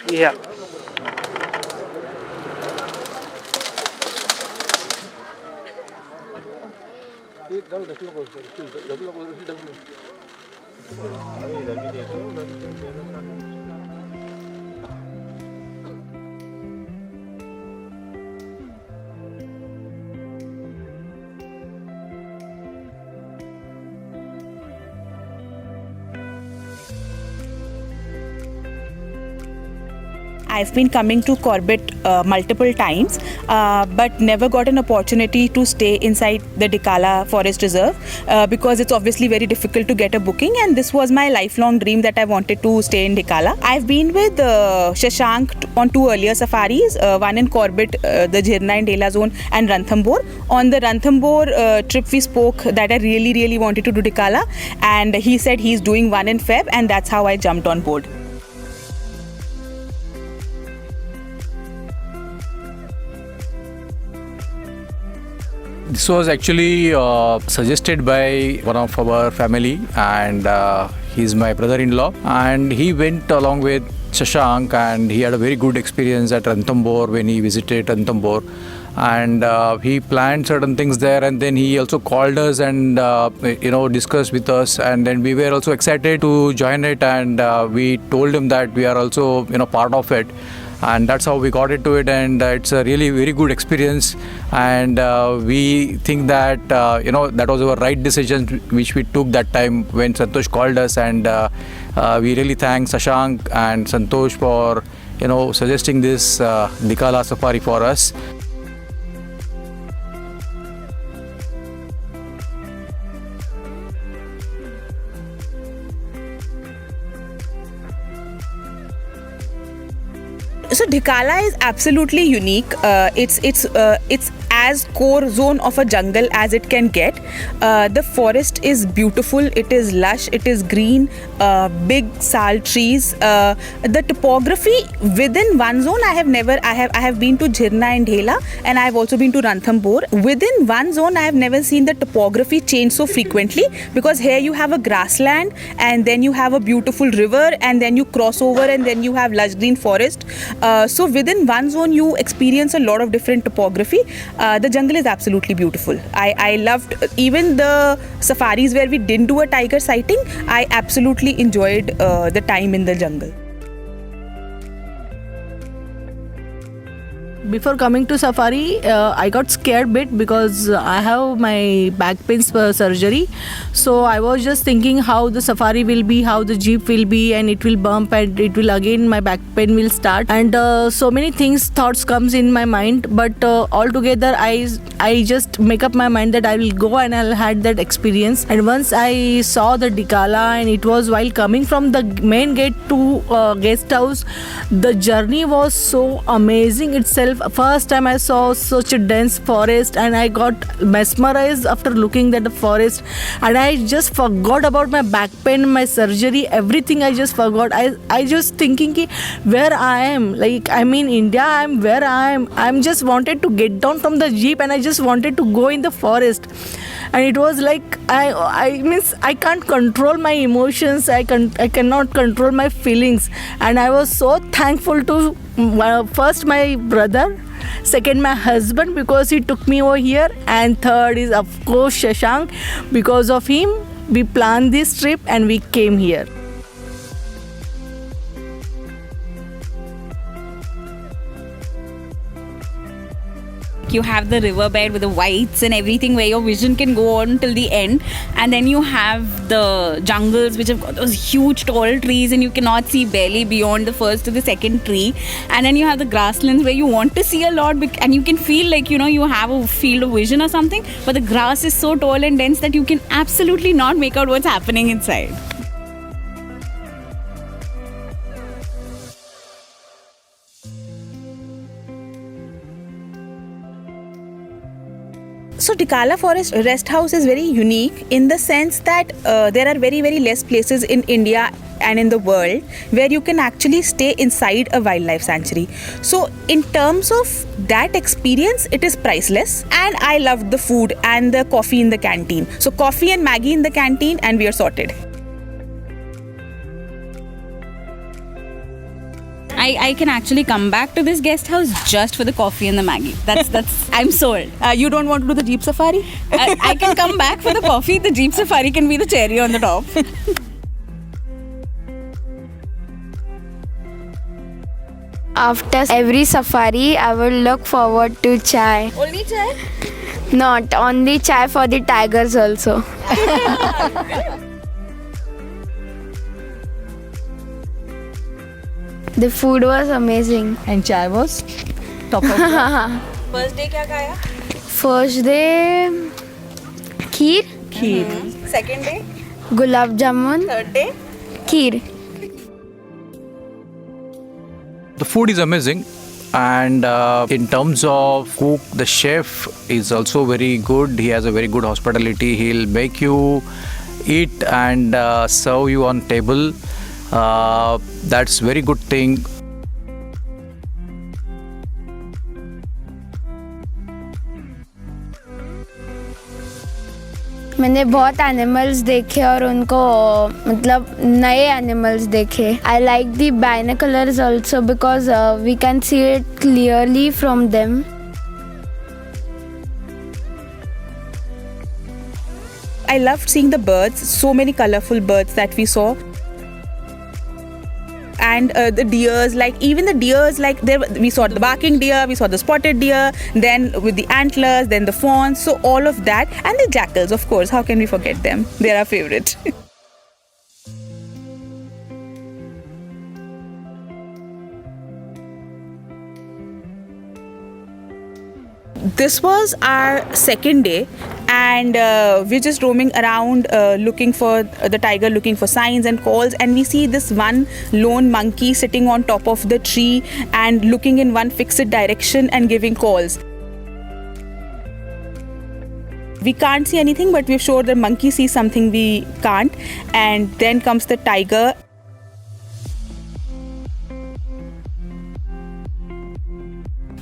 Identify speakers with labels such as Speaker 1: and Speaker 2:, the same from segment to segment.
Speaker 1: Yeah.
Speaker 2: I've been coming to Corbett multiple times, but never got an opportunity to stay inside the Dhikala Forest Reserve because it's obviously very difficult to get a booking, and this was my lifelong dream that I wanted to stay in Dhikala. I've been with Shashank on two earlier safaris, one in Corbett, the Jirna and Dela zone, and Ranthambore. On the Ranthambore trip we spoke that I really wanted to do Dhikala, and he said he's doing one in Feb, and that's how I jumped on board.
Speaker 3: This was actually suggested by one of our family, and he's my brother-in-law, and he went along with Shashank, and he had a very good experience at Ranthambore when he visited Ranthambore, and he planned certain things there, and then he also called us and discussed with us, and then we were also excited to join it, and we told him that we are also part of it. And that's how we got into it, and it's a really very good experience, and we think that that was our right decision which we took that time when Santosh called us, and we really thank Shashank and Santosh for suggesting this Dhikala safari for us.
Speaker 2: So Dhikala is absolutely unique. It's as core zone of a jungle as it can get. The forest is beautiful. It is lush. It is green. Big sal trees. The topography within one zone, I have been to Jirna and Dhela, and I have also been to Ranthambore. Within one zone, I have never seen the topography change so frequently, because here you have a grassland, and then you have a beautiful river, and then you cross over, and then you have lush green forest. So within one zone you experience a lot of different topography. The jungle is absolutely beautiful. I loved even the safaris where we didn't do a tiger sighting. I absolutely enjoyed the time in the jungle.
Speaker 4: Before coming to safari, I got scared bit because I have my back pain surgery. So I was just thinking how the safari will be, how the jeep will be, and it will bump, and it will again my back pain will start, and so many thoughts comes in my mind. But altogether, I just make up my mind that I will go and I'll had that experience. And once I saw the Dhikala, and it was while coming from the main gate to guest house, the journey was so amazing itself. First time I saw such a dense forest, and I got mesmerized after looking at the forest, and I just forgot about my back pain, my surgery, everything. I just forgot. I just thinking ki where I am, like I'm in India, I'm where I'm just wanted to get down from the jeep, and I just wanted to go in the forest. And it was like I can't control my emotions. I cannot control my feelings. And I was so thankful to first my brother, second my husband, because he took me over here, and third is of course Shashank. Because of him we planned this trip and we came here.
Speaker 5: You have the riverbed with the whites and everything where your vision can go on till the end, and then you have the jungles which have got those huge tall trees and you cannot see barely beyond the first to the second tree, and then you have the grasslands where you want to see a lot and you can feel like you have a field of vision or something, but the grass is so tall and dense that you can absolutely not make out what's happening inside.
Speaker 2: So Dhikala Forest Rest House is very unique in the sense that there are very less places in India and in the world where you can actually stay inside a wildlife sanctuary. So in terms of that experience, it is priceless, and I loved the food and the coffee in the canteen. So coffee and Maggie in the canteen, and we are sorted.
Speaker 5: I can actually come back to this guest house just for the coffee and the Maggie. That's I'm sold.
Speaker 2: You don't want to do the jeep safari?
Speaker 5: I can come back for the coffee. The jeep safari can be the cherry on the top.
Speaker 1: After every safari, I will look forward to chai.
Speaker 2: Only chai?
Speaker 1: Not only chai for the tigers also. The food was amazing.
Speaker 4: And chai was top of the
Speaker 2: First day क्या खाया?
Speaker 1: First day, kheer,
Speaker 4: kheer.
Speaker 2: Second day?
Speaker 1: gulab jamun,
Speaker 2: Third day?
Speaker 1: kheer.
Speaker 3: The food is amazing, and in terms of cook, the chef is also very good. He has a very good hospitality. He'll make you eat and serve you on table. That's very good thing.
Speaker 1: मैंने बहुत animals देखे और उनको मतलब नए animals देखे. I like the binoculars also because we can see it clearly from them.
Speaker 2: I loved seeing the birds, so many colorful birds that we saw. And the deers, like even the deers, like there we saw the barking deer, we saw the spotted deer, then with the antlers, then the fawns, so all of that, and the jackals, of course. How can we forget them? They're our favorite. This was our second day, and we're just roaming around looking for the tiger, looking for signs and calls, and we see this one lone monkey sitting on top of the tree and looking in one fixed direction and giving calls. We can't see anything, but we're sure the monkey sees something we can't, and then comes the tiger.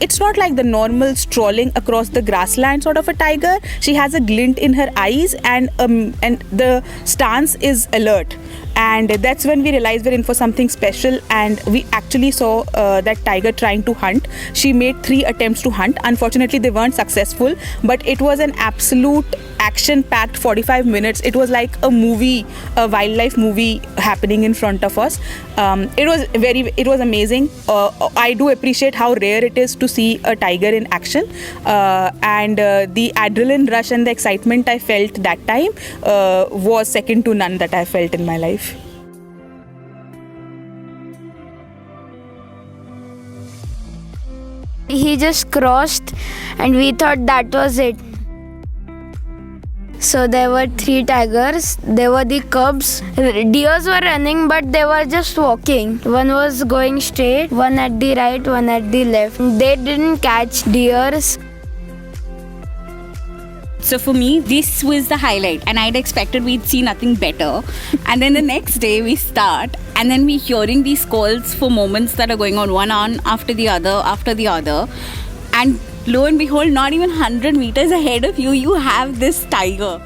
Speaker 2: It's not like the normal strolling across the grassland sort of a tiger. She has a glint in her eyes, and the stance is alert. And that's when we realized we're in for something special, and we actually saw that tiger trying to hunt. She made 3 attempts to hunt. Unfortunately, they weren't successful, but it was an absolute action-packed 45 minutes. It was like a movie, a wildlife movie happening in front of us. It was amazing. I do appreciate how rare it is to see a tiger in action, and the adrenaline rush and the excitement I felt that time was second to none that I felt in my life.
Speaker 1: He just crossed and we thought that was it. So there were 3 tigers, there were the cubs. Deers were running but they were just walking. One was going straight, one at the right, one at the left. They didn't catch deers.
Speaker 5: So for me, this was the highlight, and I'd expected we'd see nothing better. And then the next day we start, and then we're hearing these calls for moments that are going on, one on after the other. And lo and behold, not even 100 meters ahead of you, you have this tiger.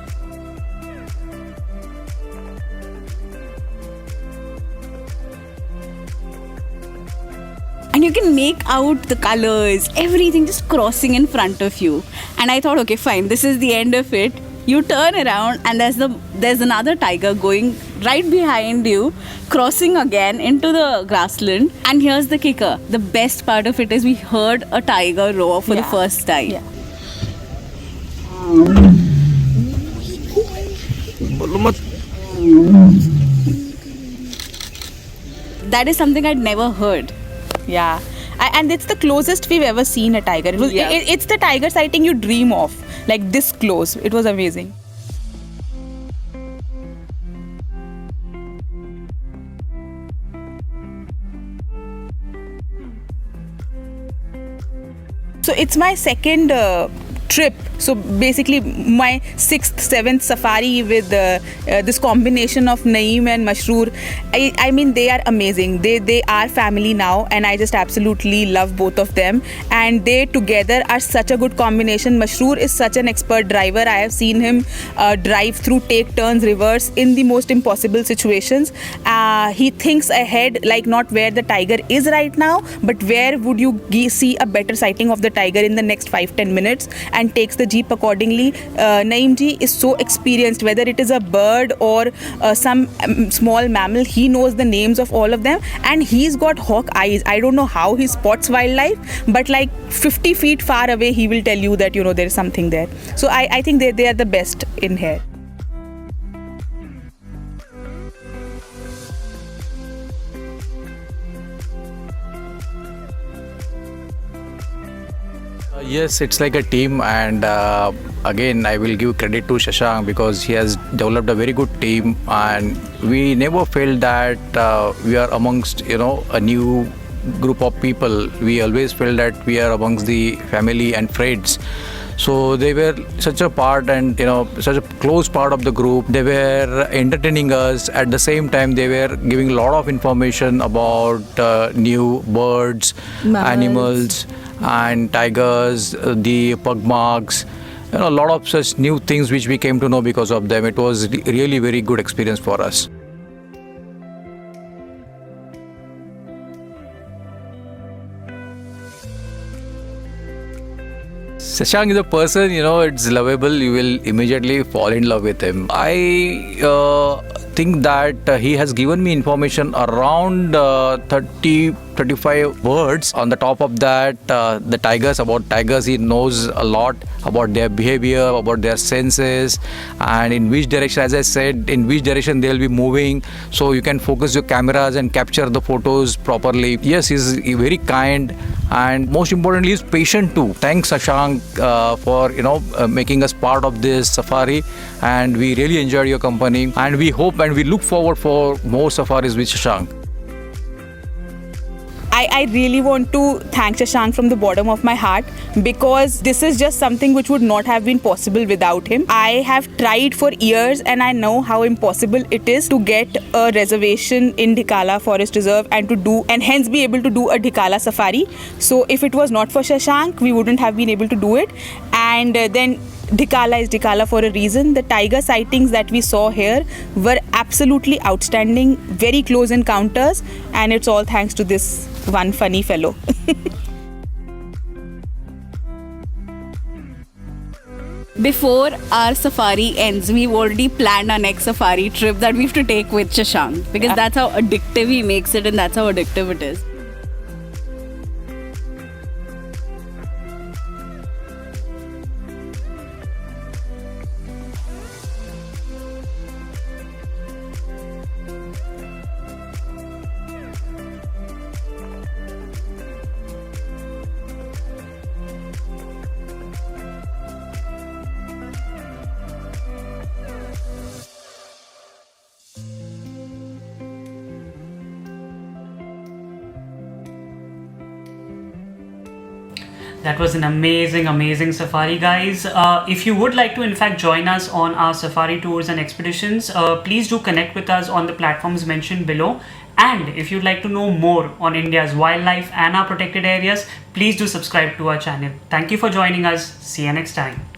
Speaker 5: And you can make out the colors, everything just crossing in front of you. And I thought, okay, fine, this is the end of it. You turn around and there's another tiger going right behind you, crossing again into the grassland. And here's the kicker. The best part of it is we heard a tiger roar for the first time.
Speaker 4: Yeah.
Speaker 5: That is something I'd never heard.
Speaker 2: Yeah, and it's the closest we've ever seen a tiger. It's the tiger sighting you dream of, like this close. It was amazing. So it's my second trip So basically, my 6th, 7th safari with this combination of Naeem and Mashroor, I mean, they are amazing. They are family now, and I just absolutely love both of them. And they together are such a good combination. Mashroor is such an expert driver. I have seen him drive through, take turns, reverse in the most impossible situations. He thinks ahead, like not where the tiger is right now, but where would you see a better sighting of the tiger in the next 5-10 minutes, and takes the jeep accordingly. Naeem ji is so experienced, whether it is a bird or some small mammal, he knows the names of all of them, and he's got hawk eyes. I don't know how he spots wildlife, but like 50 feet far away he will tell you that there is something there. So I think they are the best in here.
Speaker 3: Yes, it's like a team, and again, I will give credit to Shashank because he has developed a very good team, and we never felt that we are amongst a new group of people. We always felt that we are amongst the family and friends. So they were such a part, and such a close part of the group. They were entertaining us. At the same time, they were giving a lot of information about new birds, animals, and tigers, the pug marks, a lot of such new things which we came to know because of them. It was really very good experience for us. Shashank is a person, it's lovable. You will immediately fall in love with him. I think that he has given me information around 35 words. On the top of that, about tigers, he knows a lot about their behavior, about their senses, and in which direction, as I said, in which direction they'll be moving, so you can focus your cameras and capture the photos properly. Yes, he's very kind, and most importantly, he's patient too. Thanks, Shashank, for making us part of this safari, and we really enjoyed your company, and we hope and we look forward for more safaris with Shashank.
Speaker 2: I really want to thank Shashank from the bottom of my heart, because this is just something which would not have been possible without him. I have tried for years, and I know how impossible it is to get a reservation in Dhikala Forest Reserve and hence be able to do a Dhikala safari. So if it was not for Shashank, we wouldn't have been able to do it. And then Dhikala is Dhikala for a reason. The tiger sightings that we saw here were absolutely outstanding, very close encounters, and it's all thanks to this one funny fellow.
Speaker 5: Before our safari ends, we've already planned our next safari trip that we have to take with Shashank, because that's how addictive he makes it, and that's how addictive it is.
Speaker 6: That was an amazing safari, guys. If you would like to in fact join us on our safari tours and expeditions, please do connect with us on the platforms mentioned below. And if you'd like to know more on India's wildlife and our protected areas, please do subscribe to our channel. Thank you for joining us. See you next time.